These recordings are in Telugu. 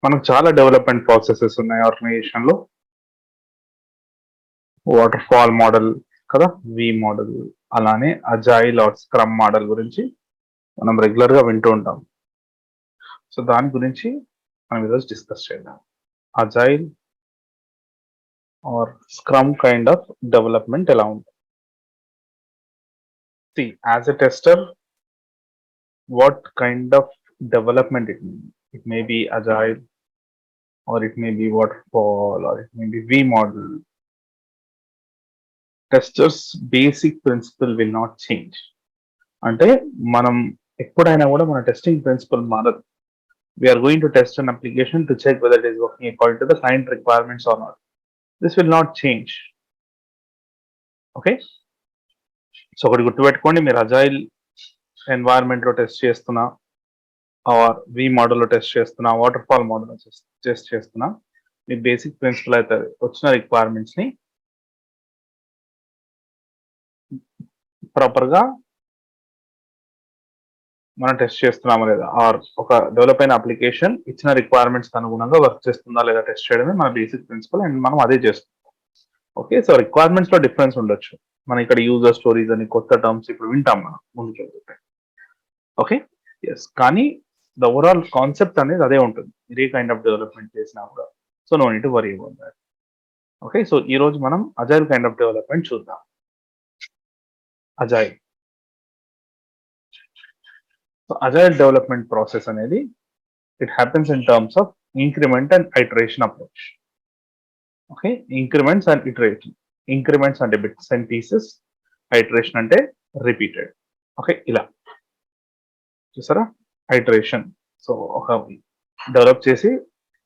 మనకు చాలా డెవలప్మెంట్ ప్రాసెసెస్ ఉన్నాయి ఆర్గనైజేషన్లో. వాటర్ ఫాల్ మోడల్ కదా, వి మోడల్, అలానే అజైల్ ఆర్ స్క్రమ్ మోడల్ గురించి మనం రెగ్యులర్గా వింటూ ఉంటాం. సో దాని గురించి మనం ఈరోజు డిస్కస్ చేద్దాం. Agile or scrum kind of development ఎలా ఉంటుంది? See, as a tester, what kind of development it may be? It may be agile, or it may be waterfall, or it may be V model. Testers' basic principle will not change. అంటే మనం ఎప్పుడైనా కూడా మన టెస్టింగ్ ప్రిన్సిపల్ మారదు. We are going to test an application to check whether it is working according to the client requirements or not. This will not change. Okay? So ఒకటి గుర్తుపెట్టుకోండి, మీరు అజైల్ ఎన్వైరన్మెంట్లో టెస్ట్ చేస్తున్నా, ఆర్ వి మోడల్లో టెస్ట్ చేస్తున్నా, వాటర్ ఫాల్ మోడల్లో టెస్ట్ చేస్తున్నా, మీ బేసిక్ ప్రిన్సిపల్ అయితే వచ్చిన రిక్వైర్మెంట్స్ని ప్రాపర్గా మనం టెస్ట్ చేస్తున్నామా లేదా, ఆర్ ఒక డెవలప్ అయిన అప్లికేషన్ ఇచ్చిన రిక్వైర్మెంట్స్ అనుగుణంగా వర్క్ చేస్తుందా లేదా టెస్ట్ చేయడమే మన బేసిక్ ప్రిన్సిపల్, అండ్ మనం అదే చేస్తాం. ఓకే, సో రిక్వైర్మెంట్స్లో డిఫరెన్స్ ఉండొచ్చు. మనం ఇక్కడ యూజర్ స్టోరీస్ అని కొత్త టర్మ్స్ ఇప్పుడు వింటాం మనం ముందుకు వెళ్తే. ఓకే, ఎస్, కానీ ద ఓవరాల్ కాన్సెప్ట్ అనేది అదే ఉంటుంది ఇదే కైండ్ ఆఫ్ డెవలప్మెంట్ చేసినా కూడా. So no need to worry about that. Okay, so ఈ రోజు మనం అజైల్ కైండ్ ఆఫ్ డెవలప్మెంట్ చూద్దాం. Agile, so agile development process అనేది it happens in terms of increment and iteration approach. Okay, increments and iteration. Increments అంటే బిట్స్ అండ్ పీసెస్, ఐటరేషన్ అంటే రిపీటెడ్. ఓకే, ఇలా చూసారా ఐటరేషన్. సో ఒక డెవలప్ చేసి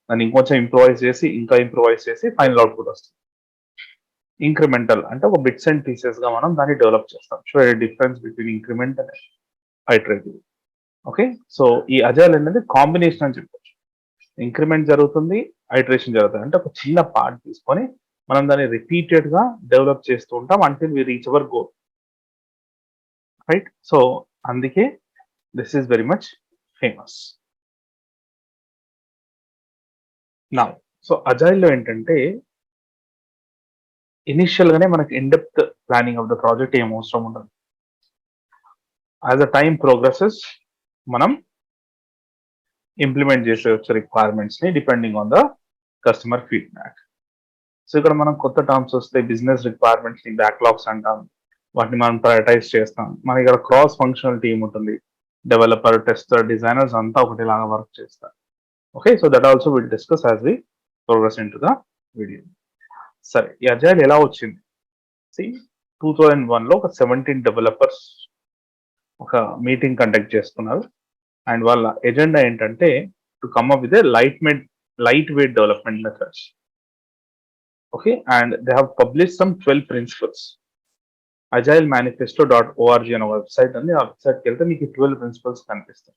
దాన్ని ఇంకొంచెం ఇంప్రూవైజ్ చేసి ఇంకా ఇంప్రూవైజ్ చేసి ఫైనల్ అవుట్పుట్ వస్తుంది. ఇంక్రిమెంటల్ అంటే ఒక బిట్స్ అండ్ పీసెస్ గా మనం దాన్ని డెవలప్ చేస్తాం. So difference between increment and iterative. Okay, so ఈ అజైల్ అనేది కాంబినేషన్ అని చెప్పొచ్చు. ఇంక్రిమెంట్ జరుగుతుంది, ఐటరేషన్ జరుగుతుంది. అంటే ఒక చిన్న పార్ట్ తీసుకొని మనం దాన్ని రిపీటెడ్ గా డెవలప్ చేస్తూ ఉంటాం until we reach our goal. Right, so అందుకే this is very much famous. నా సో అజైల్లో ఏంటంటే ఇనిషియల్ గానే మనకి in depth planning of the project ఏం అవసరం ఉండదు. యాజ్ అ టైం ప్రోగ్రెసెస్ మనం ఇంప్లిమెంట్ చేసేవచ్చు రిక్వైర్మెంట్స్ ని depending on the customer feedback. So ఇక్కడ మనం కొత్త టర్మ్స్ వస్తే బిజినెస్ రిక్వైర్మెంట్స్ ని బ్యాక్లాగ్స్ అంటాం, వాటిని మనం ప్రయారిటైజ్ చేస్తాం. మన ఇక్కడ క్రాస్ ఫంక్షనల్ టీమ్ ఉంటుంది, డెవలపర్, టెస్టర్, డిజైనర్స్ అంతా ఒకటిలాగా వర్క్ చేస్తారు. Okay, so that also will discuss as we progress into the video. సరే, ఈ అజైల్ ఎలా వచ్చింది? 2001లో ఒక 17 డెవలపర్స్ ఒక మీటింగ్ కండక్ట్ చేస్తున్నారు, అండ్ వాళ్ళ ఎజెండా ఏంటంటే to come up with a light weight development methods. Okay, and they have publish some 12 principles. agilemanifesto.org అనే వెబ్సైట్ ఉంది. ఆ వెబ్సైట్కి వెళ్తే మీకు 12 ప్రిన్సిపల్స్ కనిపిస్తాయి.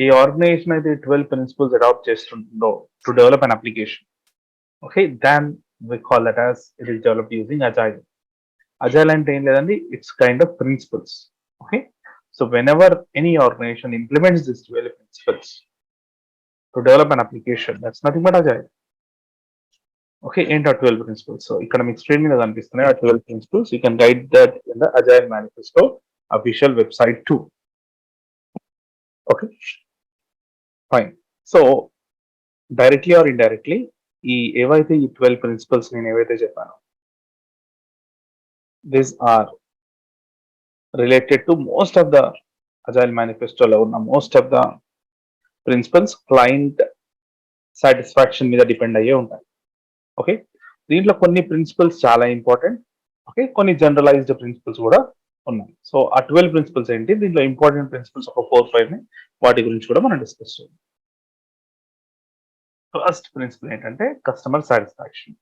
ఈ ఆర్గనైజేషన్ అయితే 12 ప్రిన్సిపల్స్ అడాప్ట్ చేస్తుందో to develop an application, okay, than we call that as it is developed using agile. Agile అంటే ఏం లేదండి, it's kind of principles. Okay, so whenever any organization implements these 12 principles to develop an application, that's nothing but agile. Okay, ఏంటి ఆ 12 principles? సో ఇక్కడ మీకు స్క్రీన్ మీద కనిపిస్తున్నాయి ఆ 12 principles. You can guide that in the Agile Manifesto official website too. Okay, fine. So directly or indirectly ఈ ఏవైతే ఈ 12 ప్రిన్సిపల్స్ నేను ఏవైతే చెప్పాను, these are related to most of the agile మేనిఫెస్టోలో ఉన్న most of the principles client satisfaction మీద డిపెండ్ అయ్యే ఉంటాయి. ఓకే, దీంట్లో కొన్ని ప్రిన్సిపల్స్ చాలా ఇంపార్టెంట్. ఓకే, కొన్ని జనరలైజ్డ్ ప్రిన్సిపల్స్ కూడా ఉన్నాయి. సో ఆ 12 ప్రిన్సిపల్స్ ఏంటి, దీంట్లో ఇంపార్టెంట్ ప్రిన్సిపల్స్ ఒక 4-5 వాటి గురించి కూడా మనం డిస్కస్ చేద్దాం. ఫస్ట్ ప్రిన్సిపల్ ఏంటంటే కస్టమర్ సాటిస్ఫాక్షన్.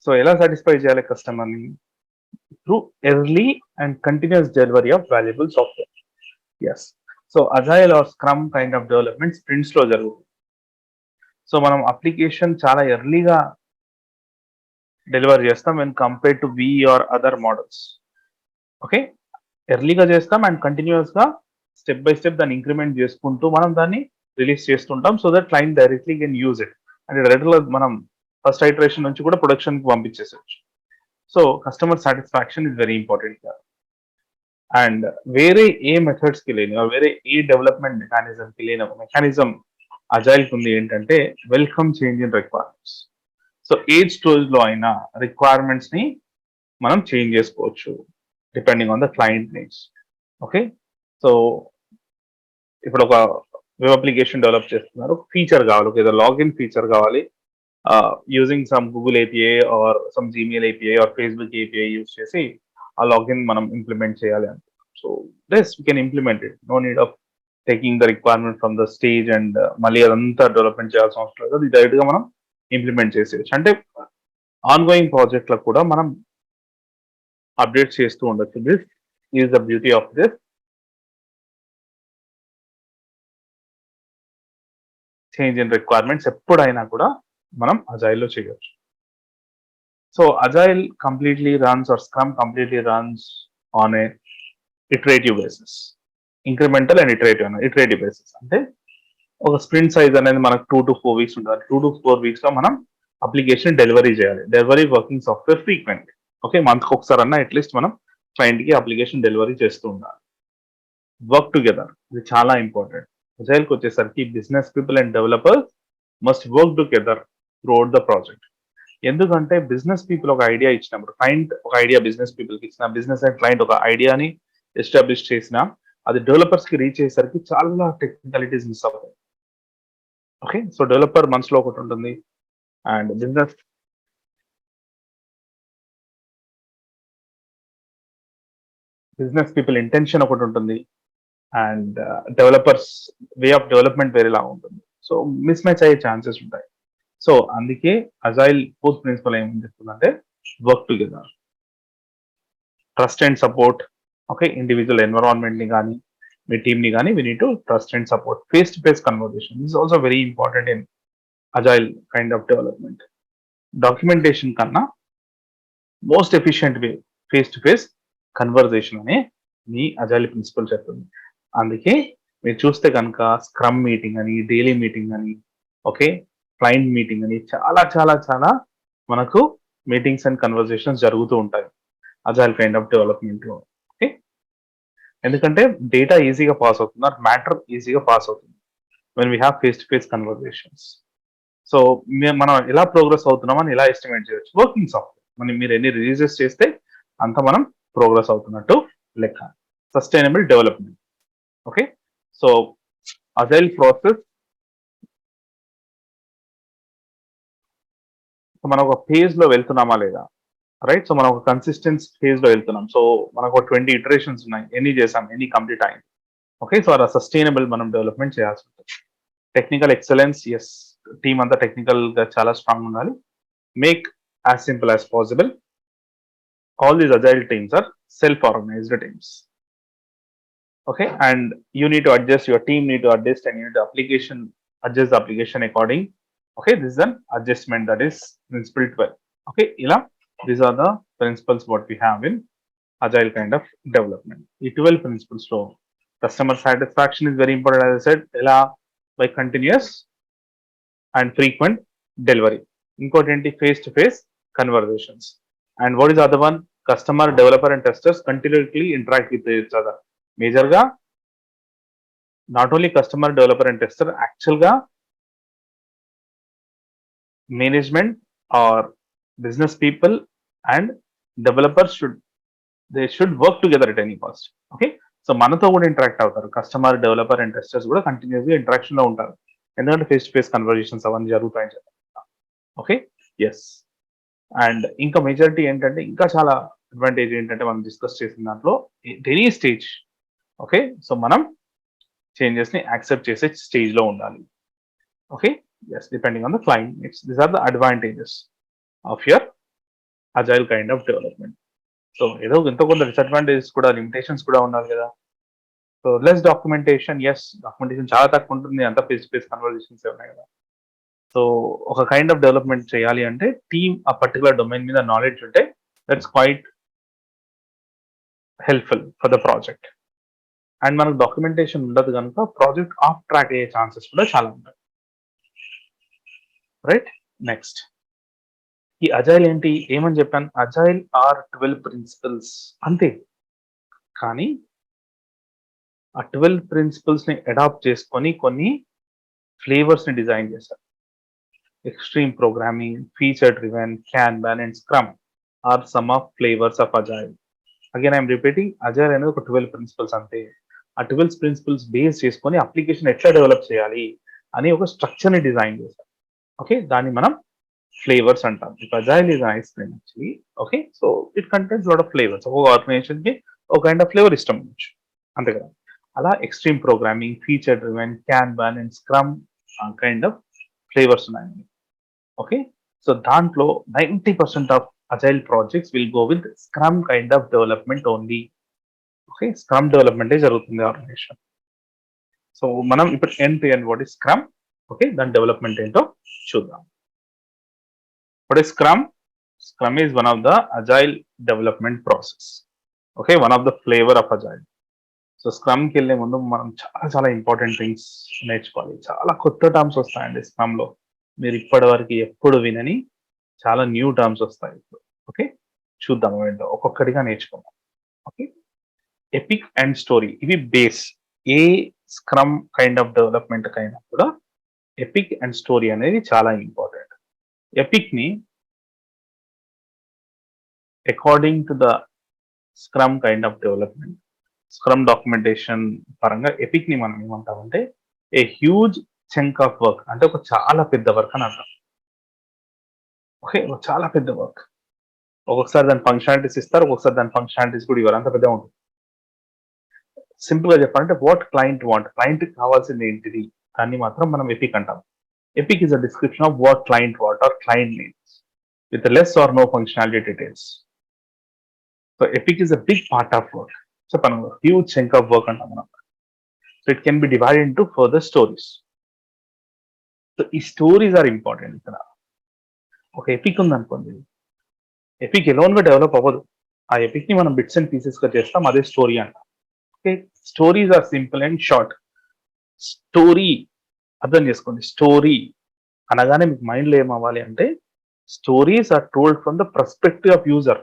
సో ఎలా సాటిస్ఫై చేయాలి కస్టమర్ని? Through early and continuous delivery of valuable software. Yes, so agile or scrum kind of development sprints లో జరుగుతుంది. సో మనం అప్లికేషన్ చాలా ఎర్లీగా డెలివర్ చేస్తాం when compare to we are other models. Okay, ఎర్లీగా చేస్తాం అండ్ కంటిన్యూస్ గా స్టెప్ బై స్టెప్ దాన్ని ఇంక్రిమెంట్ చేసుకుంటూ మనం దాన్ని రిలీజ్ చేస్తుంటాం so that client directly can use it and డైరెక్ట్గా మనం ఫస్ట్ ఐటరేషన్ నుంచి కూడా ప్రొడక్షన్కి పంపించేసేయచ్చు. So customer satisfaction is very important. And వేరే ఏ మెథడ్స్కి లేని వేరే ఏ డెవలప్మెంట్ మెకానిజంకి లేని ఒక మెకానిజం అజైల్కి ఉంది ఏంటంటే welcome change in requirements. So ఏ స్టేజ్లో అయినా రిక్వైర్మెంట్స్ని మనం చేంజ్ చేసుకోవచ్చు depending on the client needs. Okay, so ఇప్పుడు ఒక వెబ్ అప్లికేషన్ డెవలప్ చేస్తున్నారు, ఫీచర్ కావాలి, ఒక ఏదో లాగిన్ ఫీచర్ కావాలి, using some Google API or some Gmail API or Facebook API use చేసి ఆ లాగిన్ మనం ఇంప్లిమెంట్ చేయాలి అంటే so this we can implement it. No need of taking the requirement from the stage and మళ్ళీ అదంతా డెవలప్మెంట్ చేయాల్సిన అవసరం లేదు, అది డైరెక్ట్గా మనం ఇంప్లిమెంట్ చేసేయచ్చు. అంటే ఆన్ గోయింగ్ ప్రాజెక్ట్లకు కూడా మనం అప్డేట్ చేస్తూ ఉండొచ్చు. This is the beauty of this change in requirements. ఎప్పుడైనా కూడా మనం అజైల్లో చేయొచ్చు. So agile completely runs or scrum completely runs on a iterative basis, incremental and iterative basis. అంటే ఒక స్ప్రింట్ సైజ్ అనేది మనకు 2 to 4 వీక్స్ ఉంటుంది. 2 to 4 వీక్స్ లో మనం అప్లికేషన్ డెలివరీ చేయాలి. Delivery working software frequent. Okay, మంత్కి ఒకసారి అన్న అట్లీస్ట్ మనం క్లయింట్కి అప్లికేషన్ డెలివరీ చేస్తూ ఉండాలి. వర్క్ టుగెదర్, ఇది చాలా ఇంపార్టెంట్. అజైల్కి వచ్చేసరికి business people and developers must work together throughout the project. ఎందుకంటే బిజినెస్ పీపుల్ ఒక ఐడియా ఇచ్చినప్పుడు, క్లయింట్ ఒక ఐడియా బిజినెస్ పీపుల్కి ఇచ్చిన, బిజినెస్ అండ్ క్లయింట్ ఒక ఐడియాని ఎస్టాబ్లిష్ చేసిన, అది డెవలపర్స్కి రీచ్ అయ్యేసరికి చాలా టెక్నికాలిటీస్ మిస్ అవుతాయి. ఓకే, సో డెవలపర్ మనసులో ఒకటి ఉంటుంది అండ్ బిజినెస్ పీపుల్ ఇంటెన్షన్ ఒకటి ఉంటుంది and developers way of development వేరేలా ఉంటుంది. సో మిస్ మ్యాచ్ అయ్యే ఛాన్సెస్ ఉంటాయి. సో అందుకే అజైల్ ఫోర్త్ ప్రిన్సిపల్ ఏమని చెప్తుందంటే work together, trust and support. Okay, individual environment ని కానీ మీ టీమ్ ని కానీ we need to trust and support. Face to face conversation is also very important in agile kind of development. Documentation కన్నా most efficient way face to face conversation అనే మీ అజైల్ ప్రిన్సిపల్ చెప్తుంది. అందుకే మీరు చూస్తే కనుక స్క్రమ్ మీటింగ్ అని, డైలీ మీటింగ్ అని, ఓకే, క్లయింట్ మీటింగ్ అని చాలా చాలా చాలా మనకు మీటింగ్స్ అండ్ కన్వర్జేషన్స్ జరుగుతూ ఉంటాయి అజైల్ కైండ్ ఆఫ్ డెవలప్మెంట్ లో. ఓకే, ఎందుకంటే డేటా ఈజీగా పాస్ అవుతుంది, మ్యాటర్ ఈజీగా పాస్ అవుతుంది when we have face to face conversations. So మనం ఎలా ప్రోగ్రెస్ అవుతున్నామని ఎలా ఎస్టిమేట్ చేయొచ్చు? వర్కింగ్ సాఫ్ట్వేర్ మనం మీరు ఎన్ని రిలీజెస్ చేస్తే అంత మనం ప్రోగ్రెస్ అవుతున్నట్టు లెక్క. Sustainable development. Okay, so agile process మనం ఒక ఫేజ్ లో వెళ్తున్నామా లేదా, రైట్? సో మనం ఒక కన్సిస్టెన్స్ ఫేజ్ లో వెళ్తున్నాం. సో మనకు 20 ఇటరేషన్స్ ఉన్నాయి, ఎన్ని చేసాం, ఎన్ని కంప్లీట్ అయింది. ఓకే, సో అలా సస్టైనబుల్ మనం డెవలప్మెంట్ చేయాల్సి ఉంటుంది. టెక్నికల్ ఎక్సలెన్స్, ఎస్, టీమ్ అంతా టెక్నికల్ గా చాలా స్ట్రాంగ్ ఉండాలి. Make as simple as possible. All these agile teams are self-organized teams. Okay, and you need to adjust, your team need to adjust, and you need to adjust the application according. Okay, this is an adjustment, that is principle 12. Okay, ila these are the principles what we have in agile kind of development. The 12 principles. So customer satisfaction is very important, as I said, ila by continuous and frequent delivery. Important face to face conversations. And what is the other one? Customer, developer and testers continually interact with each other. Major ga not only customer, developer and tester, actual ga management or business people and developers should work together at any cost. Okay, so మనతో కూడా ఇంటరాక్ట్ అవుతారు, కస్టమర్, డెవలపర్ అండ్ టెస్టర్స్ కూడా కంటిన్యూస్గా ఇంటరాక్షన్ లో ఉంటారు, ఎందుకంటే ఫేస్ టు ఫేస్ కన్వర్జేషన్స్ అవన్నీ జరుగుతాయని చెప్పారు. Okay, yes. అండ్ ఇంకా మెజారిటీ ఏంటంటే, ఇంకా చాలా అడ్వాంటేజ్ ఏంటంటే మనం డిస్కస్ చేసిన దాంట్లో ఎనీ స్టేజ్, ఓకే, సో మనం చేంజెస్ ని యాక్సెప్ట్ చేసే స్టేజ్ లో ఉండాలి. Okay, yes, depending on the client needs. These are the advantages of your agile kind of development. So ఏదో ఎంతో కొంత డిసడ్వాంటేజెస్ కూడా, లిమిటేషన్స్ కూడా ఉండాలి కదా. So less documentation, yes, documentation చాలా తక్కువ ఉంటుంది, అంతా ఫేస్ టు ఫేస్ కన్వర్జేషన్స్ ఉన్నాయి కదా. సో ఒక కైండ్ ఆఫ్ డెవలప్మెంట్ చేయాలి అంటే టీమ్ ఆ పర్టికులర్ డొమైన్ మీద నాలెడ్జ్ ఉంటే that's quiet helpful for the project. And మనకు డాక్యుమెంటేషన్ ఉండదు కనుక ప్రాజెక్ట్ ఆఫ్ ట్రాక్ అయ్యే ఛాన్సెస్ కూడా చాలా ఉంటాయి. రైట్. నెక్స్ట్, ఈ అజైల్ ఏంటి, ఏమని చెప్పాను, అజైల్ ఆర్ 12 ప్రిన్సిపల్స్ అంతే. కానీ ఆ 12 ప్రిన్సిపల్స్ ని అడాప్ట్ చేసుకొని కొన్ని ఫ్లేవర్స్ ని డిజైన్ చేశారు. Extreme programming, feature driven, kanban and scrum are some of flavours of agile. Again I'm repeating, agile అనేది ఒక 12 ప్రిన్సిపల్స్ అంతే. ఆ 12 ప్రిన్సిపల్స్ బేస్ చేసుకొని అప్లికేషన్ ఎట్లా డెవలప్ చేయాలి అని ఒక స్ట్రక్చర్ ని డిజైన్ చేశారు. ఓకే, దాన్ని మనం ఫ్లేవర్స్ అంటాం. If agile is ice cream actually. Okay, so it contains lot of flavours. ఒక ఆర్గనైజేషన్ కి ఒక కైండ్ ఆఫ్ ఫ్లేవర్ ఇష్టం ఉండొచ్చు, అంతే కదా. అలా extreme programming, feature driven, kanban and scrum kind of flavours ఉన్నాయి. ఓకే, సో దాంట్లో 90% of agile projects will go with scrum kind of development only. Okay, scrum డెవలప్మెంటే జరుగుతుంది ఆర్గనైజేషన్. సో మనం ఇప్పుడు end to end what is scrum, okay, దాని డెవలప్మెంట్ ఏంటో చూద్దాం. What is Scrum? Scrum is one of the agile development process. Okay, one of the flavor of agile. So స్క్రమ్కి వెళ్ళే ముందు మనం చాలా ఇంపార్టెంట్ థింగ్స్ నేర్చుకోవాలి. చాలా కొత్త టర్మ్స్ వస్తాయండి స్క్రమ్లో. మీరు ఇప్పటి వరకు ఎప్పుడు వినని చాలా న్యూ టర్మ్స్ వస్తాయి ఇప్పుడు. ఓకే, చూద్దాం ఏంటో ఒక్కొక్కటిగా నేర్చుకుందాం. ఓకే, ఎపిక్ అండ్ స్టోరీ, ఇవి base. A scrum kind of development కైనా కూడా ఎపిక్ అండ్ స్టోరీ అనేది చాలా ఇంపార్టెంట్. ఎపిక్ ని according to the scrum kind of development, scrum documentation పరంగా ఎపిక్ ని మనం ఏమంటామంటే a huge chunk of work, అంటే ఒక చాలా పెద్ద వర్క్ అని అర్థం. ఓకే, ఒక చాలా పెద్ద వర్క్. ఒక్కొక్కసారి దాని ఫంక్షనాలిటీస్ ఇస్తారు, ఒక్కొక్కసారి దాని ఫంక్షనాలిటీస్ కూడా ఇవ్వరు, అంత పెద్ద ఉంటుంది. సింపుల్ గా చెప్పాలంటే వాట్ క్లయింట్ వాంట్, క్లయింట్ కావాల్సింది ఏంటిది, దాన్ని మాత్రం మనం ఎపిక్ అంటాం. Epic is a description of what client want or client needs with less or no functionality details. So epic is a big part of work. So a huge chunk of work antam manam. So it can be divided into further stories. So these stories are important ikkada. Okay, epic undanukondi, epic alone ga develop avadu. Aa epic ni manam bits and pieces ga chestam, ade story anta. Okay, stories are simple and short. Story అర్థం చేసుకోండి. స్టోరీ అనగానే మీకు మైండ్లో ఏం అవ్వాలి అంటే stories are told from the perspective of user.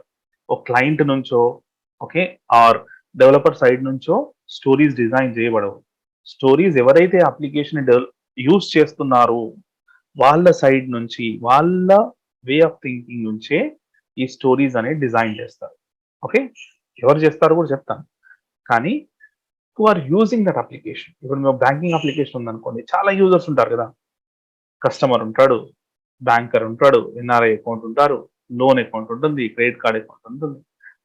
ఒక క్లయింట్ నుంచో, ఓకే, ఆర్ డెవలపర్ సైడ్ నుంచో స్టోరీస్ డిజైన్ చేయబడవు. స్టోరీస్ ఎవరైతే అప్లికేషన్ యూజ్ చేస్తున్నారో వాళ్ళ సైడ్ నుంచి, వాళ్ళ వే ఆఫ్ థింకింగ్ నుంచే ఈ స్టోరీస్ అనేది డిజైన్ చేస్తారు. ఓకే, ఎవరు చేస్తారో కూడా చెప్తాను. కానీ who are using that application, ఇప్పుడు మేము బ్యాంకింగ్ అప్లికేషన్ ఉందనుకోండి, చాలా యూజర్స్ ఉంటారు కదా. కస్టమర్ ఉంటాడు, బ్యాంకర్ ఉంటాడు, ఎన్ఆర్ఐ అకౌంట్ ఉంటారు, లోన్ అకౌంట్ ఉంటుంది, క్రెడిట్ కార్డ్ అకౌంట్ ఉంటుంది.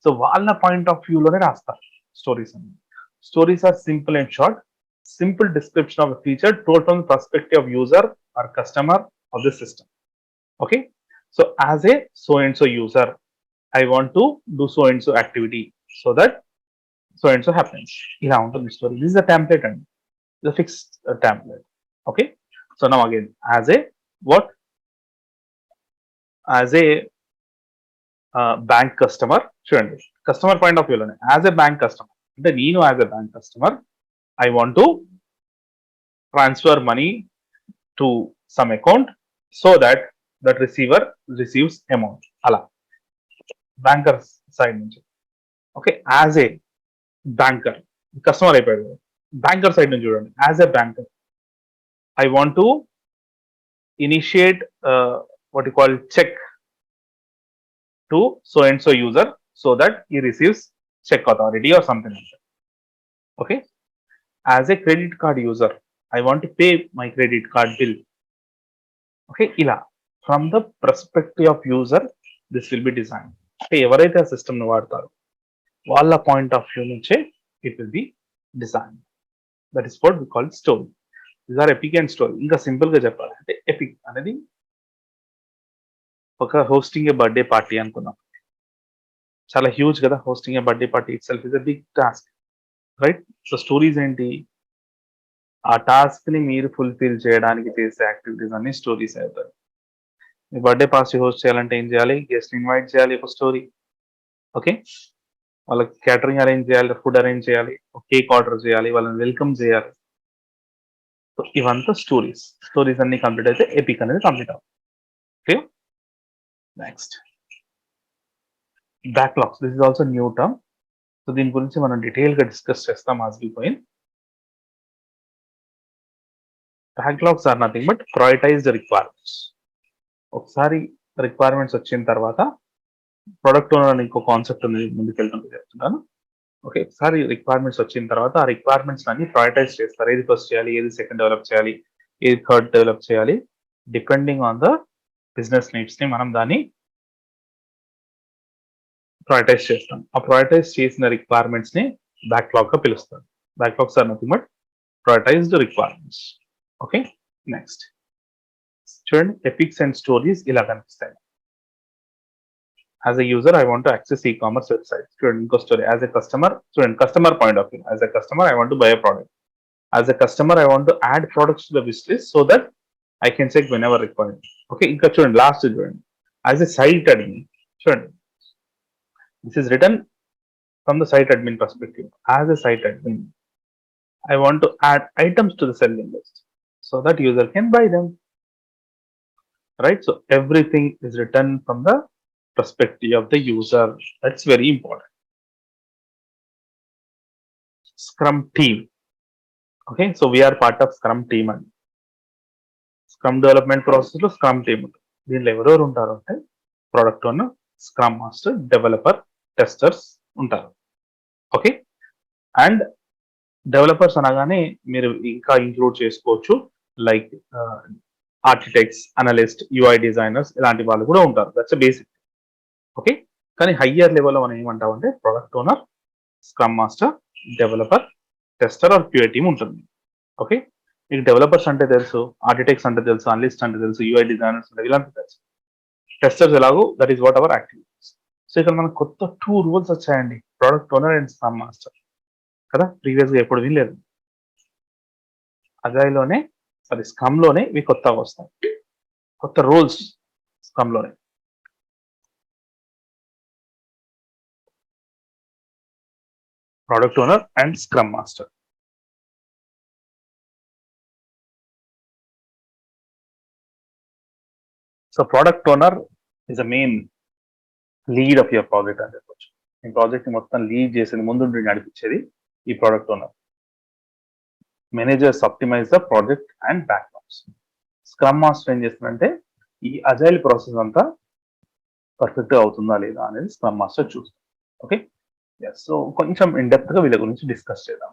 సో వాళ్ళ పాయింట్ ఆఫ్ వ్యూలోనే రాస్తారు స్టోరీస్ అన్ని. Stories are simple and short, simple description of feature told from perspective of user or customer of the system. Okay, so as a so and so user I want to do so and so activity so that so and so happens. ఇలా ఉంటుంది story. This is a template అండి, the fixed template. Okay, so now again as a what, as a bank customer, చూడండి కస్టమర్ పాయింట్ ఆఫ్ వ్యూలోనే యాజ్ ఏ బ్యాంక్ కస్టమర్ అంటే నేను as a bank customer I want to transfer money to some account so that that receiver receives amount. అలా బ్యాంకర్ సైడ్ నుంచి. Okay, as a banker, customer అయిపోయాడు. బ్యాంకర్ సైడ్ నుంచి చూడండి, as a banker I want to initiate what you call cheque to so and so user so that he receives cheque authority or something like that. Okay, as a credit card user I want to pay my credit card bill. Okay, ఇలా from the perspective of user this will be design. అంటే ఎవరైతే ఆ సిస్టమ్ ని వాడతారో వాళ్ళ పాయింట్ ఆఫ్ వ్యూ నుంచే it will be design. That is what we call story. These are epic and story. ఇంకా సింపుల్ గా చెప్పాలంటే ఎపిక్ అనేది ఒక హోస్టింగ్ ఏ బర్త్డే పార్టీ అనుకుందాం. చాలా హ్యూజ్ కదా, hosting a birthday party itself is a big task, right? So stories ఏంటి, ఆ టాస్క్ ని మీరు ఫుల్ఫిల్ చేయడానికి చేసే యాక్టివిటీస్ అన్ని స్టోరీస్ అవుతాయి. మీ బర్త్డే పార్టీ హోస్ట్ చేయాలంటే ఏం చేయాలి, గెస్ట్ ఇన్వైట్ చేయాలి, ఒక స్టోరీ. ఓకే, వాళ్ళకి క్యాటరింగ్ అరేంజ్ చేయాలి, ఫుడ్ అరేంజ్ చేయాలి, కేక్ ఆర్డర్ చేయాలి, వాళ్ళని వెల్కమ్ చేయాలి. సో ఇవంతా స్టోరీస్ అన్ని కంప్లీట్ అయితే ఎపిక్ అనేది కంప్లీట్ అవుతుంది. Okay, next backlogs. This is also new term. So దీని గురించి మనం డీటెయిల్ గా డిస్కస్ చేస్తాం as we going. Backlogs are nothing but prioritized requirements. ఒకసారి రిక్వైర్మెంట్స్ వచ్చిన తర్వాత ప్రొడక్ట్ ఓనర్ అని ఇంకో కాన్సెప్ట్ ఉంది, ముందుకెళ్తుంది చెప్తున్నాను. ఓకే, ఒకసారి రిక్వైర్మెంట్స్ వచ్చిన తర్వాత ఆ రిక్వైర్మెంట్స్ అన్ని ప్రయారిటైజ్ చేస్తారు. ఏది ఫస్ట్ చేయాలి, ఏది సెకండ్ డెవలప్ చేయాలి, ఏది థర్డ్ డెవలప్ చేయాలి, depending on the business needs ని మనం దాన్ని ప్రయారిటైజ్ చేస్తాం. ఆ ప్రయారిటైజ్ చేసిన రిక్వైర్మెంట్స్ ని బ్యాక్లాగ్ గా పిలుస్తాం. Backlogs are nothing but prioritized requirements. Okay, next చూడండి, ఎపిక్స్ అండ్ స్టోరీస్ ఇలా కనిపిస్తాయి. As a user, I want to access e-commerce website. Student go story. As a customer, student customer point of view. As a customer, I want to buy a product. As a customer, I want to add products to the wish list so that I can check whenever required. Okay, inka student last student. As a site admin, student, this is written from the site admin perspective. As a site admin, I want to add items to the selling list so that user can buy them. Right? So everything is written from the perspective of the user. That's very important. Scrum team. Okay, so we are part of Scrum team and Scrum development process లో Scrum team ఉంటుంది. దీనిలో ఎవరెవరు ఉంటారు అంటే product owner, scrum master, developer, testers ఉంటారు. ఓకే, అండ్ డెవలపర్స్ అనగానే మీరు ఇంకా ఇంక్లూడ్ చేసుకోవచ్చు, like architects, analyst, UI designers, ఇలాంటి వాళ్ళు కూడా ఉంటారు. That's basic. ఓకే, కానీ హయ్యర్ లెవెల్లో మనం ఏమంటామంటే product owner, scrum master, developer, tester or QA team ఉంటుంది. ఓకే, మీకు డెవలపర్స్ అంటే తెలుసు, ఆర్కిటెక్ట్స్ అంటే తెలుసు, అనలిస్ట్ అంటే తెలుసు, యూఐ డిజైనర్స్ అంటే ఇలాంటి తెలుసు. టెస్టర్స్ ఎలాగో, that is what our activities. So ఇక్కడ మనకు కొత్త 2 రోల్స్ వచ్చాయండి, product owner and scrum master. కదా, ప్రీవియస్ గా ఎప్పుడు వినలేదు. అజైల్లోనే, సారీ స్క్రమ్ లోనే ఇవి కొత్తగా వస్తాయి, కొత్త రోల్స్ స్క్రమ్ లోనే. Product owner and Scrum Master. So product owner is a main lead of your project అని చెప్పొచ్చు. ఈ ప్రాజెక్ట్ మొత్తం లీడ్ చేసేది, ముందు నడిపించేది ఈ product owner. Managers optimise the project and backlogs. Scrum master ఏం చేస్తుందంటే ఈ అజైల్ ప్రాసెస్ అంతా పర్ఫెక్ట్ గా అవుతుందా లేదా అనేది స్క్రమ్ మాస్టర్ చూస్తాం. ఓకే, సో కొంచెం ఇన్ డెప్త్ గా వీళ్ళ గురించి డిస్కస్ చేద్దాం.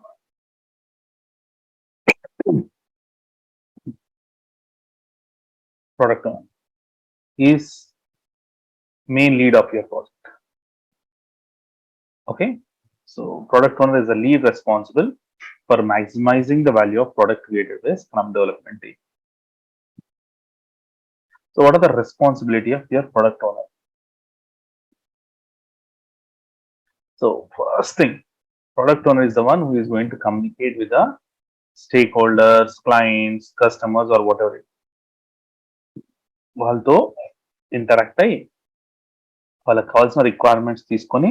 Product owner is main lead of your project. Okay, so product owner is the lead responsible for maximizing the value of product created by Scrum development team. So what are the responsibility of your product owner? So first thing, product owner is the one who is going to communicate with the stakeholders, clients, customers or whatever. వాళ్ళతో ఇంటరాక్ట్ అయ్యి వాళ్ళకి కావాల్సిన రిక్వైర్మెంట్స్ తీసుకొని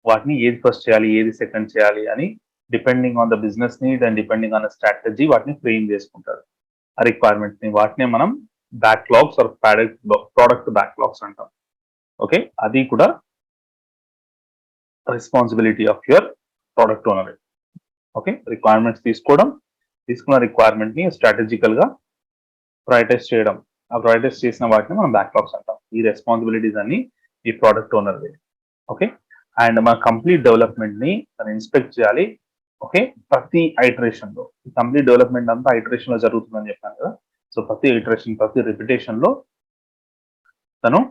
వాటిని ఏది ఫస్ట్ చేయాలి, ఏది సెకండ్ చేయాలి అని depending on the business need and depending on the strategy వాటిని ఫ్రేమ్ చేసుకుంటారు. ఆ రిక్వైర్మెంట్స్ ని వాటినే మనం బ్యాక్లాగ్స్ ఆర్ ప్రోడక్ట్ బ్యాక్లాగ్స్ అంటాం. ఓకే, అది కూడా responsibility of your product owner. Okay, requirements తీసుకున్న రిక్వైర్మెంట్ ని స్ట్రాటజికల్ గా ప్రయారిటైజ్ చేయడం, ఆ ప్రయారిటైజ్ చేసిన వాటిని మనం బ్యాక్లాగ్స్ అంటాం. ఈ రెస్పాన్సిబిలిటీస్ అన్ని ఈ ప్రోడక్ట్ ఓనర్. ఓకే, అండ్ మన కంప్లీట్ డెవలప్మెంట్ ని తను ఇన్స్పెక్ట్ చేయాలి. ఓకే, ప్రతి ఐటరేషన్ లో, కంప్లీట్ డెవలప్మెంట్ అంతా ఐటరేషన్ లో జరుగుతుందని చెప్పాను కదా. సో ప్రతి ఐటరేషన్, ప్రతి రిపిటేషన్ లో తను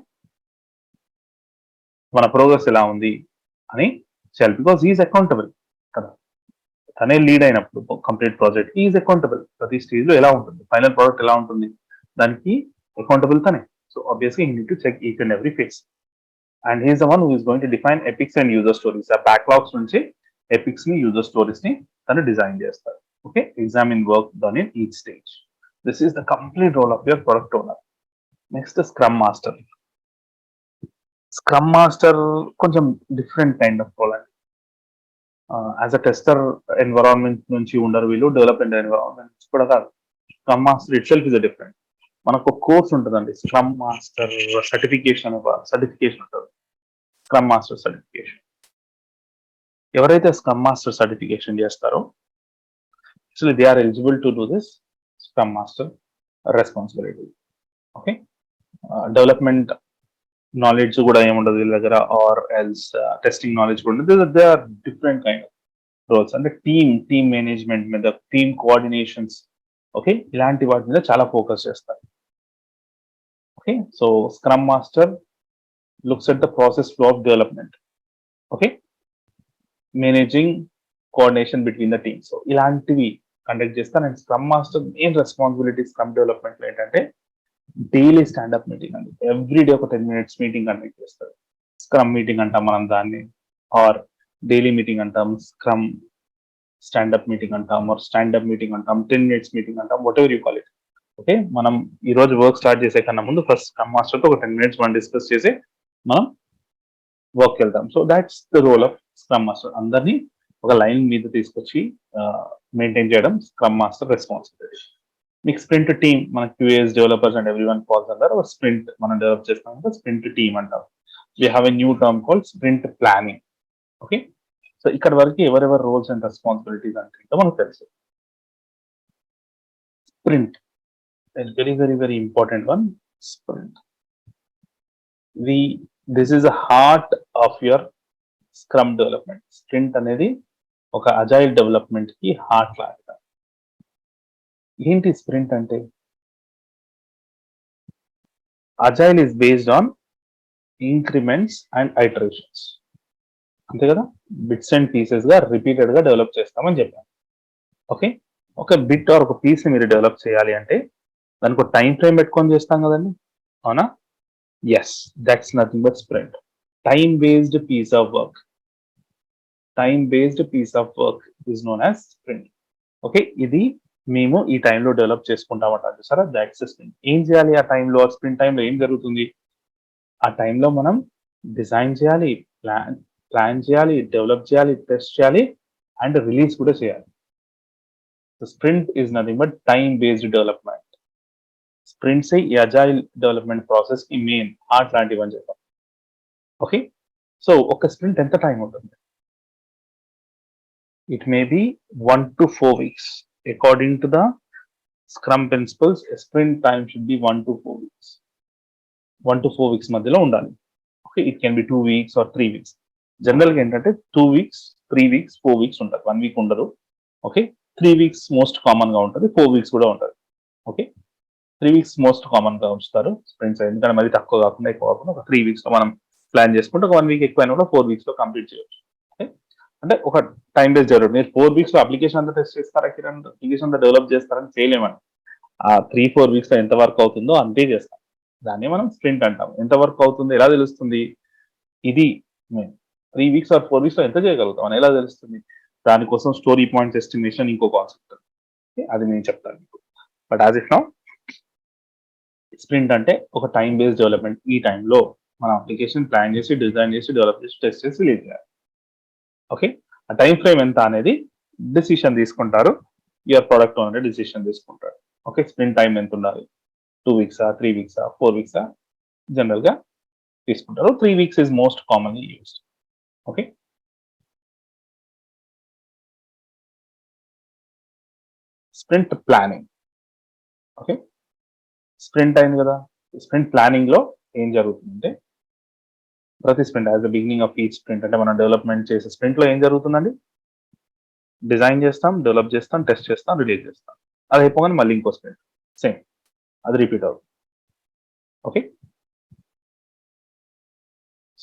మన ప్రోగ్రెస్ ఎలా ఉంది అని చేయాలి. బికాస్ ఈజ్ అకౌంటబుల్ కదా, తనే లీడ్ అయినప్పుడు కంప్లీట్ ప్రాజెక్ట్ ఈజ్ అకౌంటబుల్. ప్రతి స్టేజ్ లో ఎలా ఉంటుంది, ఫైనల్ ప్రోడక్ట్ ఎలా ఉంటుంది, దానికి అకౌంటబుల్ తనే. So obviously he need to check each and every phase. And he's the one who is going to define epics and user stories. ఆ బ్యాక్లాగ్స్ నుంచి ఎపిక్స్ ని, యూజర్ స్టోరీస్ ని తను డిజైన్ చేస్తారు. Okay, examine work done in each stage. This is the complete role of your product owner. Next scrum master. Scrum master కొంచెం డిఫరెంట్ కైండ్ ఆఫ్ రోల్ అండి. యాజ్ అ టెస్టర్ ఎన్విరాన్మెంట్ నుంచి ఉండరు వీళ్ళు, డెవలప్మెంట్ ఎన్విరాన్మెంట్ కూడా కాదు. Scrum master it self is different. మనకు ఒక కోర్స్ ఉంటుందండి, స్క్రమ్ మాస్టర్ సర్టిఫికేషన్, ఒక సర్టిఫికేషన్ ఉంటుంది, స్క్రమ్ మాస్టర్ సర్టిఫికేషన్. ఎవరైతే స్క్రమ్ మాస్టర్ సర్టిఫికేషన్ చేస్తారో actually they are eligible to do this scrum master responsibility. Okay, development knowledge కూడా ఏముండదు వీళ్ళ దగ్గర, ఆర్ ఎల్స్ టెస్టింగ్ నాలెడ్జ్ కూడా ఉండదు. They are different kind of roles. అంటే టీమ్ మేనేజ్మెంట్ మీద, టీమ్ కోఆర్డినేషన్స్, ఓకే, ఇలాంటి వాటి మీద చాలా ఫోకస్ చేస్తారు. Okay, so scrum master looks at the process flow of development, okay, managing coordination between the team. So ఇలాంటివి కండక్ట్ చేస్తాను. And scrum master main responsibility scrum development లో ఏంటంటే డైలీ స్టాండప్ మీటింగ్ అండి. ఎవ్రీ డే ఒక 10 minutes మీటింగ్ కండక్ట్ చేస్తారు. స్క్రమ్ మీటింగ్ అంటాం మనం దాన్ని, ఆర్ డైలీ మీటింగ్ అంటాం, స్క్రమ్ స్టాండప్ మీటింగ్ అంటాం, ఆర్ స్టాండప్ మీటింగ్ అంటాం, 10 minutes మీటింగ్ అంటాం, what ever you call it. Okay, మనం ఈ రోజు వర్క్ స్టార్ట్ చేసే కన్నా ముందు ఫస్ట్ స్క్రమ్ మాస్టర్ తో ఒక 10 minutes మనం డిస్కస్ చేసి మనం వర్క్ వెళ్తాం. So that's the role of scrum master. అందరినీ ఒక లైన్ మీద తీసుకొచ్చి మెయింటైన్ చేయడం స్క్రమ్ మాస్టర్ రెస్పాన్సిబిలిటీ. మీకు స్ప్రింట్ టీమ్, మన QAs developers and every one falls అంటారు. స్ప్రింట్ మనం డెవలప్ చేస్తాం, స్ప్రింట్ టీమ్ అంటాం. We have a new term called sprint planning. Okay, so ఇక్కడ వరకు ఎవరెవర్ రోల్స్ అండ్ రెస్పాన్సిబిలిటీస్ అంటే మనకు తెలుసు. Sprint very very very important one. Sprint this is the heart of your scrum development. Sprint అనేది ఒక అజైల్ డెవలప్మెంట్ కి హార్ట్ లాగా. ఏంటి స్ప్రింట్ అంటే? Agile is based on increments and iterations, అంతే కదా. బిట్స్ అండ్ పీసెస్ గా రిపీటెడ్ గా డెవలప్ చేస్తామని చెప్పాను. ఓకే, ఒక బిట్ ఆర్ ఒక పీస్ ని మీరు డెవలప్ చేయాలి అంటే దానికి ఒక టైం ఫ్రేమ్ పెట్టుకొని చేస్తాం కదండి, అవునా? Yes, that's nothing but sprint. Time based piece of work, time based piece of work is known as sprint. Okay, ఇది మేము ఈ టైంలో డెవలప్ చేసుకుంటామంటారు సార్, దాట్స్ స్ప్రింట్. ఏం చేయాలి ఆ టైంలో? స్ప్రింట్ టైంలో ఏం జరుగుతుంది? ఆ టైంలో మనం డిజైన్ చేయాలి, ప్లాన్ చేయాలి, డెవలప్ చేయాలి, టెస్ట్ చేయాలి, అండ్ రిలీజ్ కూడా చేయాలి. Sprint is nothing but time based development. Sprints ఈ అజైల్ డెవలప్మెంట్ ప్రాసెస్ కి మెయిన్ హార్ట్ లాంటివి అని చెప్పాం. ఓకే, సో ఒక స్ప్రింట్ ఎంత టైం ఉంటుంది? It may be 1 to 4 weeks. According to the Scrum principles, a sprint time should be 1 to 4 weeks. 1 to 4 weeks మధ్యలో ఉండాలి. Okay, it can be 2 weeks or 3 weeks. జనరల్గా ఏంటంటే 2 weeks, 3 weeks, 4 weeks ఉంటుంది, 1 week ఉండదు. ఓకే, 3 weeks మోస్ట్ కామన్ గా ఉంటుంది, 4 weeks కూడా ఉంటుంది. ఓకే, 3 weeks మోస్ట్ కామన్ గా ఉంచుతారు స్ప్రింట్స్, ఎందుకంటే మరి తక్కువ కాకుండా ఎక్కువ కాకుండా ఒక 3 weeks లో మనం ప్లాన్ చేసుకుంటే ఒక 1 week ఎక్కువైనా కూడా 4 weeks లో కంప్లీట్ చేయవచ్చు. ఓకే, అంటే ఒక టైం బేస్ జరుగుతుంది. మీరు 4 weeks లో అప్లికేషన్ అంతా టెస్ట్ చేస్తారా కిరణ్? అప్లికేషన్ అంతా డెవలప్ చేస్తారని చేయలేమని. ఆ 3-4 weeks లో ఎంత వర్క్ అవుతుందో అంతే చేస్తాం. దాన్ని మనం స్ప్రింట్ అంటాం. ఎంత వర్క్ అవుతుందో ఎలా తెలుస్తుంది? ఇది 3 weeks or 4 weeks లో ఎంత చేయగలుగుతాం అని ఎలా తెలుస్తుంది? దానికోసం స్టోరీ పాయింట్స్ ఎస్టిమేషన్ ఇంకో కాన్సెప్ట్, అది నేను చెప్తాను మీకు. But as if now, sprint అంటే ఒక టైం బేస్డ్ డెవలప్మెంట్. ఈ టైంలో మన అప్లికేషన్ ప్లాన్ చేసి, డిజైన్ చేసి, డెవలప్ చేసి, టెస్ట్ చేసి రిలీజ్ చేయాలి. ఓకే, ఆ టైం ఫ్రేమ్ ఎంత అనేది డిసిషన్ తీసుకుంటారు, యువర్ ప్రొడక్ట్ ఓనర్ డిసిషన్ తీసుకుంటారు. ఓకే, స్ప్రింట్ టైం ఎంత ఉండాలి? 2 weeks, 3 weeks, 4 weeks జనరల్ గా తీసుకుంటారు. 3 weeks is most commonly used. Okay, sprint planning. Okay, sprint అయింది కదా, స్ప్రింట్ ప్లానింగ్ లో ఏం జరుగుతుందంటే ప్రతి sprint as the beginning of each sprint, అంటే మనం డెవలప్మెంట్ చేసే స్ప్రింట్ లో ఏం జరుగుతుందండి? డిజైన్ చేస్తాం, డెవలప్ చేస్తాం, టెస్ట్ చేస్తాం, రిలీజ్ చేస్తాం. అది అయిపోగానే మళ్ళీ ఇంకో స్ప్రింట్ సేమ్, అది రిపీట్ అవుతుంది. ఓకే,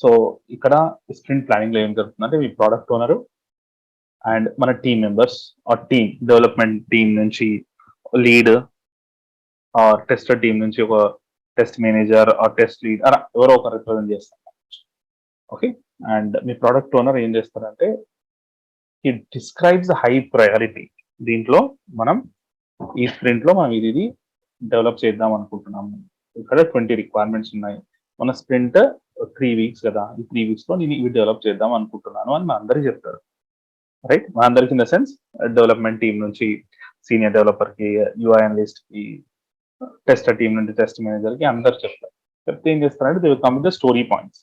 సో ఇక్కడ స్ప్రింట్ ప్లానింగ్ లో ఏం జరుగుతుందంటే మీ ప్రోడక్ట్ ఓనర్ అండ్ మన టీమ్ మెంబర్స్ ఆ టీమ్, డెవలప్మెంట్ టీమ్ నుంచి లీడ్, టెస్టర్ టీమ్ నుంచి ఒక test manager or test lead, అలా ఎవరో ఒక రిప్రజెంట్ చేస్తారు. ఓకే, అండ్ మీ ప్రోడక్ట్ ఓనర్ ఏం చేస్తారంటే ఈ డిస్క్రైబ్స్ హై ప్రయారిటీ. దీంట్లో మనం ఈ స్ప్రింట్ లో మనం ఇది డెవలప్ చేద్దాం అనుకుంటున్నాము. ఇక్కడ 20 రిక్వైర్మెంట్స్ ఉన్నాయి. మన స్ప్రింట్ 3 weeks కదా, ఈ 3 weeks లో నేను ఇవి డెవలప్ చేద్దాం అనుకుంటున్నాను అని మా అందరికి చెప్తారు. రైట్? మనందరికి in the sense development team నుంచి సీనియర్ డెవలపర్ కి, యూఐ అనలిస్ట్ కి, టెస్టర్ టీమ్ నుండి టెస్ట్ మేనేజర్ కి అందరు చెప్తారు. చెప్తే ఏం చేస్తారంటే they will come with the story points.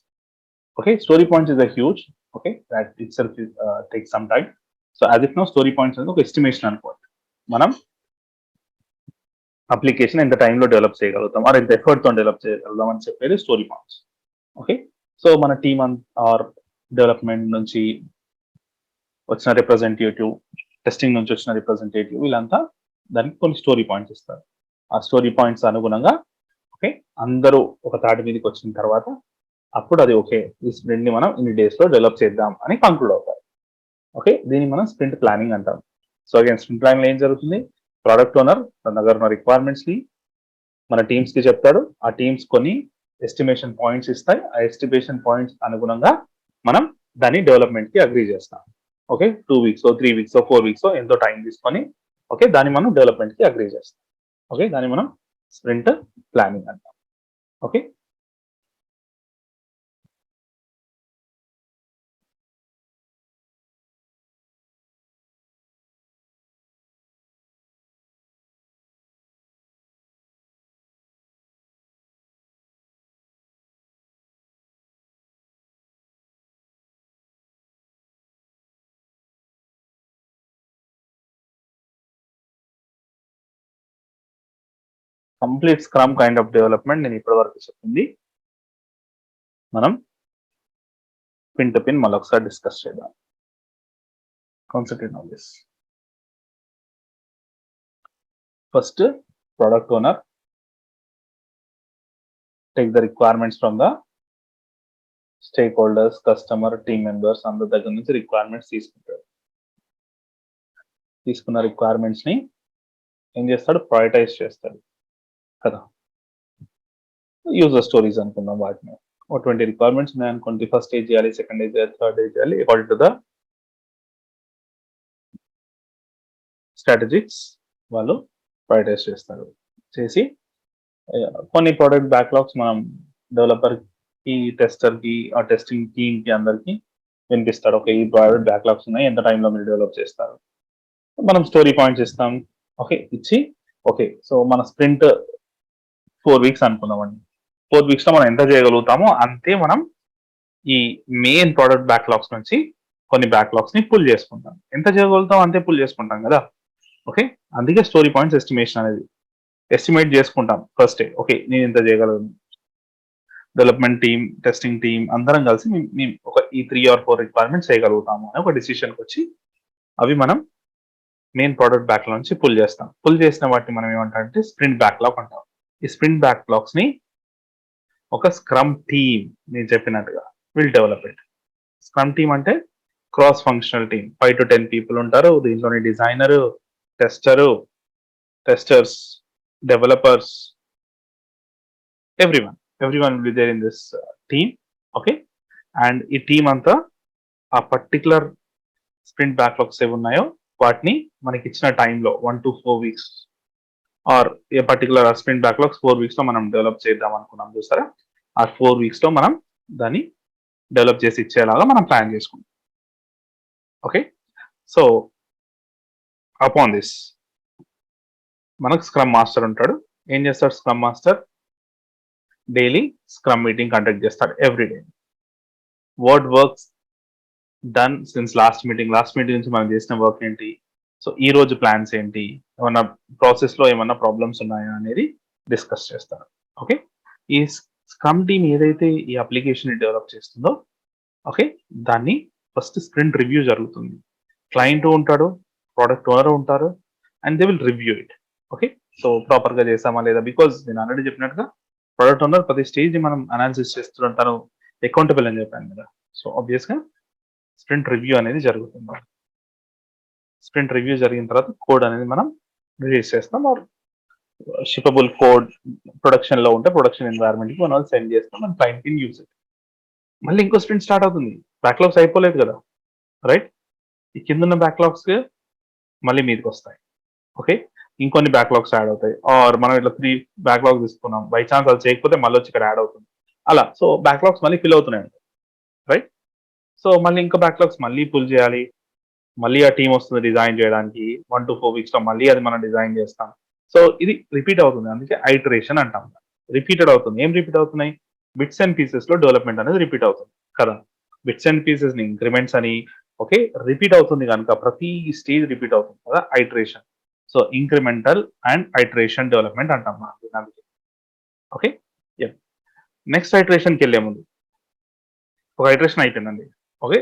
Okay, story points is a huge. Okay, that itself take some time. So as if no story points అనేది ఒక ఎస్టిమేషన్ అనుకోండి. మనం అప్లికేషన్ ఎంత టైంలో డెవలప్ చేయగలుగుతాం ఆర్ ఎంత ఎఫర్ట్ తో డెవలప్ చేయగలుగుతాం అని చెప్పేది స్టోరీ పాయింట్స్. ఓకే, సో మన టీమ్ ఆర్ డెవలప్మెంట్ నుంచి వచ్చిన రిప్రజెంటేటివ్, టెస్టింగ్ నుంచి వచ్చిన రిప్రజెంటేటివ్, వీళ్ళంతా దానికి కొన్ని స్టోరీ పాయింట్స్ ఇస్తారు. ఆ స్టోరీ పాయింట్స్ అనుగుణంగా ఓకే అందరూ ఒక తాటి మీదకి వచ్చిన తర్వాత అప్పుడు అది ఓకే ఈ స్ప్రింట్ ని మనం ఇన్ని డేస్ లో డెవలప్ చేద్దాం అని కంక్లూడ్ అవుతారు. ఓకే, దీన్ని మనం స్ప్రింట్ ప్లానింగ్ అంటాం. సో అగైన్ స్ప్రింట్ ప్లానింగ్ ఏం జరుగుతుంది? ప్రోడక్ట్ ఓనర్ తన దగ్గర ఉన్న రిక్వైర్మెంట్స్ ని మన టీమ్స్ కి చెప్తాడు. ఆ టీమ్స్ కొన్ని ఎస్టిమేషన్ పాయింట్స్ ఇస్తాయి. ఆ ఎస్టిమేషన్ పాయింట్స్ అనుగుణంగా మనం దాన్ని డెవలప్మెంట్ కి అగ్రీ చేస్తాం. ఓకే, 2 వీక్స్ 3 వీక్స్ 4 వీక్స్ ఎంతో టైం తీసుకొని ఓకే దాన్ని మనం డెవలప్మెంట్ కి అగ్రీ చేస్తాం. ఓకే, దాన్ని మనం స్ప్రింట్ ప్లానింగ్ అంటాం. Okay, complete scrum kind of development నేను ఇప్పటి వరకు చెప్పింది. మనం పిన్ టు పిన్ మళ్ళీ ఒకసారి డిస్కస్ చేద్దాం. Concentrate on this. First, product owner take the requirements from the stake holders, customer, team members అందరి దగ్గర నుంచి రిక్వైర్మెంట్స్ తీసుకుంటాడు. తీసుకున్న రిక్వైర్మెంట్స్ ని ఏం చేస్తాడు? ప్రయారిటైజ్ చేస్తాడు కదా. యూజర్ స్టోరీస్ అనుకుందాం వాటిని. 20 రిక్వైర్మెంట్స్ ఉన్నాయనుకోండి. ఫస్ట్ ఏజ్ చేయాలి, సెకండ్ ఏజ్ చేయాలి, థర్డ్ ఏజ్ చేయాలి అకార్డింగ్ టు ద స్ట్రాటజిక్స్ వాళ్ళు ప్రయారిటైజ్ చేస్తారు. చేసి కొన్ని ప్రోడక్ట్ బ్యాక్లాగ్స్ మనం డెవలపర్ కి, టెస్టర్ కి, ఆ టెస్టింగ్ టీమ్ కి అందరికి వినిపిస్తాడు. ఓకే, ఈ ప్రోడక్ట్ బ్యాక్లాగ్స్ ఉన్నాయి, ఎంత టైంలో మీరు డెవలప్ చేస్తారు. మనం స్టోరీ పాయింట్స్ ఇస్తాం. ఓకే, ఇచ్చి ఓకే సో మన స్ప్రింట్ 4 వీక్స్ అనుకుందామండి. 4 వీక్స్ లో మనం ఎంత చేయగలుగుతామో అంతే మనం ఈ మెయిన్ ప్రోడక్ట్ బ్యాక్లాగ్స్ నుంచి కొన్ని బ్యాక్లాగ్స్ ని పుల్ చేసుకుంటాం. ఎంత చేయగలుగుతాం అంతే పుల్ చేసుకుంటాం కదా. ఓకే, అందుకే స్టోరీ పాయింట్స్ ఎస్టిమేషన్ అనేది ఎస్టిమేట్ చేసుకుంటాం ఫస్ట్. ఓకే, నేను ఇంత చేయగలను. డెవలప్మెంట్ టీమ్, టెస్టింగ్ టీమ్ అందరం కలిసి మేము ఒక ఈ 3 or 4 రిక్వైర్మెంట్స్ చేయగలుగుతాము అని ఒక డిసిషన్కి వచ్చి అవి మనం మెయిన్ ప్రోడక్ట్ బ్యాక్లాగ్ నుంచి పుల్ చేస్తాం. పుల్ చేసిన వాటిని మనం ఏమంటామంటే స్ప్రింట్ బ్యాక్లాగ్ అంటాం. ఈ స్ప్రింట్ బ్యాక్లాగ్స్ ని ఒక స్క్రమ్ టీమ్ నేను చెప్పినట్టుగా will develop it. Scrum team అంటే cross functional team, 5 to 10 people ఉంటారు. దీంట్లోని designer, testers, developers, everyone will be there in this team. Okay, and ఈ టీమ్ అంతా ఆ పర్టికులర్ స్ప్రింట్ బ్యాక్లాగ్స్ ఏవి ఉన్నాయో వాటిని మనకి ఇచ్చిన టైంలో 1 to 4 weeks or A particular sprint backlogs 4 weeks లో మనం డెవలప్ చేద్దాం అనుకున్నాం చూసారా. ఆ 4 వీక్స్ లో మనం దాన్ని డెవలప్ చేసి ఇచ్చేలాగా మనం ప్లాన్ చేసుకుంటాం. ఓకే, సో అపాన్ దిస్ మనకు స్క్రమ్ మాస్టర్ ఉంటాడు. ఏం చేస్తాడు scrum master? Daily scrum meeting conduct చేస్తాడు every day. What works done since last meeting నుంచి మనం చేసిన వర్క్ ఏంటి, సో ఈ రోజు ప్లాన్స్ ఏంటి, ఏమన్నా ప్రాసెస్ లో ఏమన్నా ప్రాబ్లమ్స్ ఉన్నాయా అనేది డిస్కస్ చేస్తారు. ఓకే, ఈ స్క్రమ్ టీమ్ ఏదైతే ఈ అప్లికేషన్ ని డెవలప్ చేస్తుందో ఓకే దాన్ని ఫస్ట్ స్ప్రింట్ రివ్యూ జరుగుతుంది. క్లయింట్ ఉంటాడు, ప్రోడక్ట్ ఓనర్ ఉంటారు, and they will review it. Okay, so proper గా చేసామా లేదా, బికాజ్ నేను ఆల్రెడీ చెప్పినట్టుగా ప్రోడక్ట్ ఓనర్ ప్రతి స్టేజ్ ని మనం అనాలిసిస్ చేస్తుంటాను, అకౌంటబుల్ అని చెప్పాను కదా. సో ఆబ్వియస్ గా స్ప్రింట్ రివ్యూ అనేది జరుగుతుంది. స్ప్రింట్ రివ్యూ జరిగిన తర్వాత కోడ్ అనేది మనం రిలీజ్ చేస్తాం. ఆర్ షిపబుల్ కోడ్ ప్రొడక్షన్ లో ఉంటే ప్రొడక్షన్ ఎన్వైరన్మెంట్ కి మనం సెండ్ చేస్తాం, మన క్లయింట్ కి యూజ్. మళ్ళీ ఇంకో స్ప్రింట్ స్టార్ట్ అవుతుంది. బ్యాక్లాగ్స్ అయిపోలేదు కదా, రైట్? ఈ కింద ఉన్న బ్యాక్లాగ్స్ మళ్ళీ మీదకి వస్తాయి. ఓకే, ఇంకొన్ని బ్యాక్లాగ్స్ యాడ్ అవుతాయి. ఆర్ మనం ఇట్లా 3 బ్యాక్లాగ్స్ తీసుకున్నాం, బై ఛాన్స్ అది చేయకపోతే మళ్ళీ వచ్చి ఇక్కడ యాడ్ అవుతుంది. అలా సో బ్యాక్లాగ్స్ మళ్ళీ ఫిల్ అవుతున్నాయి, రైట్? సో మళ్ళీ ఇంకా బ్యాక్లాగ్స్ మళ్ళీ పుల్ చేయాలి. మళ్ళీ ఆ టీం వస్తుంది డిజైన్ చేయడానికి 1 to 4 వీక్స్ లో మళ్ళీ అది మనం డిజైన్ చేస్తాం. సో ఇది రిపీట్ అవుతుంది, అందుకే ఐటరేషన్ అంటాం. రిపీటెడ్ అవుతుంది. ఏం రిపీట్ అవుతున్నాయి? బిట్స్ అండ్ పీసెస్ లో డెవలప్మెంట్ అనేది రిపీట్ అవుతుంది కదా. బిట్స్ అండ్ పీసెస్ ని ఇంక్రిమెంట్స్ అని ఓకే రిపీట్ అవుతుంది కనుక ప్రతి స్టేజ్ రిపీట్ అవుతుంది కదా, iteration. So incremental and iteration development అంటాం మనం. ఓకే, నెక్స్ట్ ఐటరేషన్కి వెళ్ళే ముందు ఒక ఐటరేషన్ అయిపోయిందండి. ఓకే,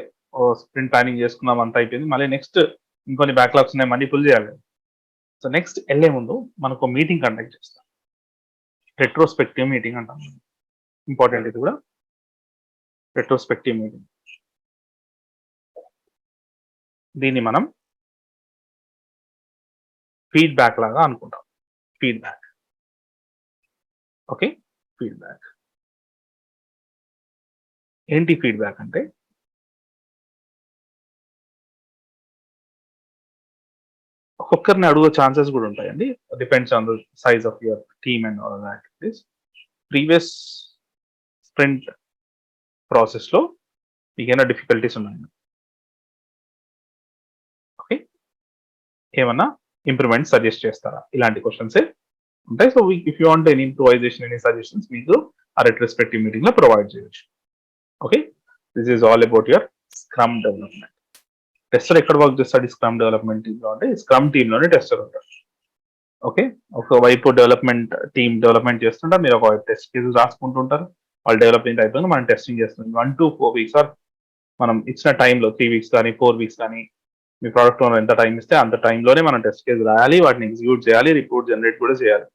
స్ప్రింట్ ప్లానింగ్ చేసుకున్నాం, అంతా అయిపోయింది. మళ్ళీ నెక్స్ట్ ఇంకొన్ని బ్యాక్లాగ్స్ ఉన్నాయి, మళ్ళీ ఫుల్ చేయాలి. సో నెక్స్ట్ వెళ్ళే ముందు మనకు మీటింగ్ కండక్ట్ చేస్తాం, రెట్రోస్పెక్టివ్ మీటింగ్ అంటాం. ఇంపార్టెంట్ ఇది కూడా, రెట్రోస్పెక్టివ్ మీటింగ్. దీన్ని మనం ఫీడ్బ్యాక్ లాగా అనుకుంటాం. ఫీడ్బ్యాక్. ఓకే, ఫీడ్బ్యాక్ ఏంటి? ఫీడ్బ్యాక్ అంటే ఒక్కొక్కరిని అడుగు ఛాన్సెస్ కూడా ఉంటాయండి. Depends on the size of your team and all activities. Previous sprint process లో మీకేమైనా డిఫికల్టీస్ ఉన్నాయి, ఓకే, ఏమన్నా ఇంప్రూవ్మెంట్ సజెస్ట్ చేస్తారా? ఇలాంటి క్వశ్చన్స్ ఉంటాయి. So if you want any improvisation, any suggestions, మీకు ఆ రెట్రోస్పెక్టివ్ మీటింగ్ లో ప్రొవైడ్ చేయొచ్చు. Okay, this is all about your scrum development. Tester ఎక్కడ వర్క్ చేస్తాడు స్క్రమ్ డెవలప్మెంట్ టీమ్ లో అంటే స్క్రమ్ టీమ్ లోనే టెస్టర్ ఉంటాడు. ఓకే, ఒకవైపు డెవలప్మెంట్ టీమ్ డెవలప్మెంట్ చేస్తుంటారు, మీరు ఒకవైపు టెస్ట్ కేసెస్ రాసుకుంటుంటారు. వాళ్ళు డెవలప్మెంట్ అయిపోయింది, మనం టెస్టింగ్ చేస్తుంది. 1 to 4 వీక్స్ ఆర్ మనం ఇచ్చిన టైంలో 3 వీక్స్ కానీ 4 వీక్స్ కానీ మీ ప్రోడక్ట్ ఓనర్ ఎంత టైం ఇస్తే అంత టైంలోనే మనం టెస్ట్ కేసు రాయాలి, వాటిని ఎగ్జిక్యూట్ చేయాలి, రిపోర్ట్ జనరేట్ కూడా చేయాలి.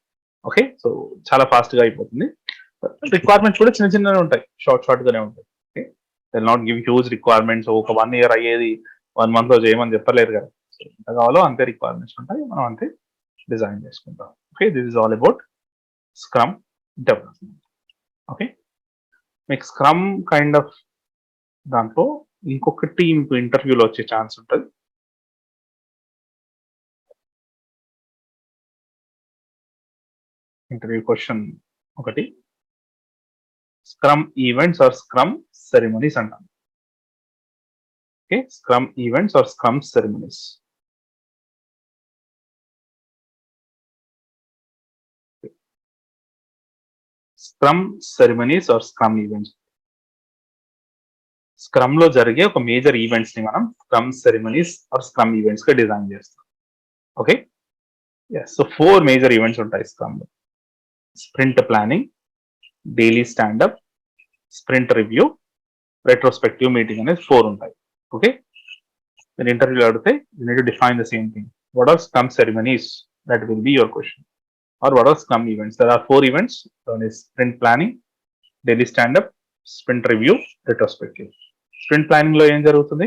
ఓకే, సో చాలా ఫాస్ట్ గా అయిపోతుంది. రిక్వైర్మెంents కూడా చిన్న చిన్నవి ఉంటాయి, షార్ట్ గానే ఉంటాయి. Okay, they'll not give huge requirements. ఒక 1 year అయ్యేది 1 month లో చేయమని చెప్పలేరు కదా. సో ఎంత కావాలో అంతే రిక్వైర్మెంట్స్ ఉంటాయి, మనం అంతే డిజైన్ చేసుకుంటాం. Okay, this is all about scrum development. Okay, మీకు స్క్రమ్ కైండ్ ఆఫ్ దాంట్లో ఇంకొకటి మీకు ఇంటర్వ్యూలో వచ్చే ఛాన్స్ ఉంటుంది. ఇంటర్వ్యూ క్వశ్చన్ ఒకటి, scrum events or scrum ceremonies అంటాం. Okay, scrum events or scrum ceremonies. Scrum ceremonies or scrum events. Scrum లో జరిగే ఒక మేజర్ ఈవెంట్స్ ని మనం scrum ceremonies or scrum events గా డిజైన్ చేస్తాం. ఓకే, సో 4 మేజర్ ఈవెంట్స్ ఉంటాయి స్క్రమ్ లో. Sprint planning, daily stand up, sprint review, retrospective meeting అనేది 4 ఉంటాయి. ఓకే, మీరు ఇంటర్వ్యూలో అడిగితే you need to define the same thing. What are scrum ceremonies? That will be your question. Or what are Scrum events? There are 4 events. One is sprint planning, daily stand-up, sprint review, retrospective. Sprint planning లో ఏం జరుగుతుంది?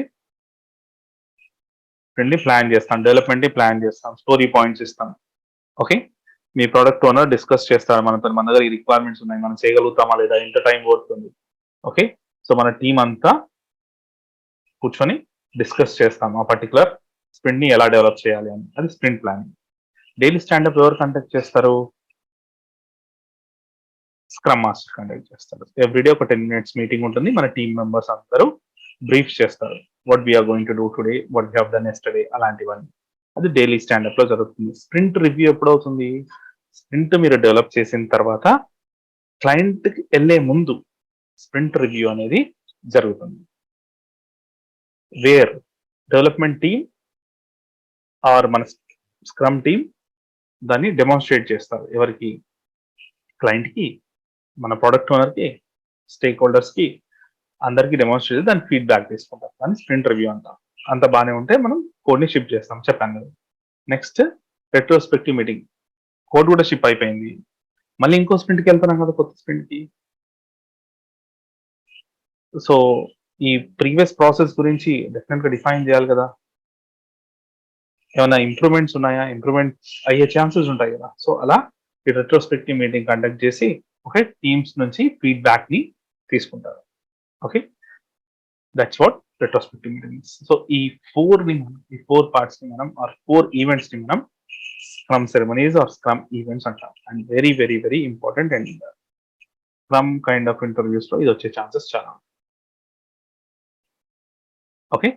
స్ప్రింట్ ని ప్లాన్ చేస్తాం, డెవలప్మెంట్ ని ప్లాన్ చేస్తాం, స్టోరీ పాయింట్స్ ఇస్తాం. ఓకే, మీ ప్రోడక్ట్ ఓనర్ డిస్కస్ చేస్తారు మనతో, మన దగ్గర ఈ రిక్వైర్మెంట్స్ ఉన్నాయి, మనం చేయగలుగుతామా లేదా, ఎంత టైం పడుతుంది. ఓకే, సో మన టీం అంతా కూర్చొని డిస్కస్ చేస్తాం ఆ పర్టికులర్ స్ప్రింట్ ని ఎలా డెవలప్ చేయాలి అని. అది స్ప్రింట్ ప్లానింగ్. డైలీ స్టాండప్ ఎవరు కండక్ట్ చేస్తారు? స్క్రమ్ మాస్టర్ కండక్ట్ చేస్తారు. ఎవ్రీడే ఒక 10 minutes మీటింగ్ ఉంటుంది, మన టీమ్ మెంబర్స్ అందరూ బ్రీఫ్ చేస్తారు. What we're going to do today, what we have done yesterday, అలాంటివన్నీ. అది డైలీ స్టాండప్ లో జరుగుతుంది. స్ప్రింట్ రివ్యూ ఎప్పుడు అవుతుంది? స్ప్రింట్ మీరు డెవలప్ చేసిన తర్వాత క్లయింట్ కి వెళ్ళే ముందు స్ప్రింట్ రివ్యూ అనేది జరుగుతుంది. వేర్ డెవలప్మెంట్ టీమ్ ఆర్ మన స్క్రమ్ టీమ్ దాన్ని డెమాన్స్ట్రేట్ చేస్తారు. ఎవరికి? క్లయింట్ కి, మన ప్రొడక్ట్ ఓనర్ కి, స్టేక్ హోల్డర్స్ కి, అందరికి డెమాన్స్ట్రేట్ దాని ఫీడ్బ్యాక్ తీసుకుంటాం. దాన్ని స్ప్రింట్ రివ్యూ అంటాం. అంత బాగానే ఉంటే మనం కోడ్ ని షిప్ చేస్తాం, చెప్పాను కదా. Next retrospective meeting. కోడ్ కూడా షిప్ అయిపోయింది, మళ్ళీ ఇంకో స్ప్రింట్ కి వెళ్తున్నాం కదా, కొత్త స్ప్రింట్ కి. సో ఈ ప్రీవియస్ ప్రాసెస్ గురించి డెఫినెట్ గా డిఫైన్ చేయాలి కదా. ఏమైనా ఇంప్రూవ్మెంట్స్ ఉన్నాయా? ఇంప్రూవ్మెంట్స్ అయ్యే ఛాన్సెస్ ఉంటాయి కదా. సో అలా ఈ రెట్రోస్పెక్టివ్ మీటింగ్ కండక్ట్ చేసి ఓకే టీమ్స్ నుంచి ఫీడ్బ్యాక్ ని తీసుకుంటారు. Okay, that's what retrospective meetings. So ఈ 4 పార్ట్స్ ని మనం ఆర్ 4 ఈవెంట్స్ ని మనం scrum ceremonies or scrum events అంటాం. And very very very important. And scrum kind of interviews లో ఇది వచ్చే ఛాన్సెస్ చాలా. ఓకే,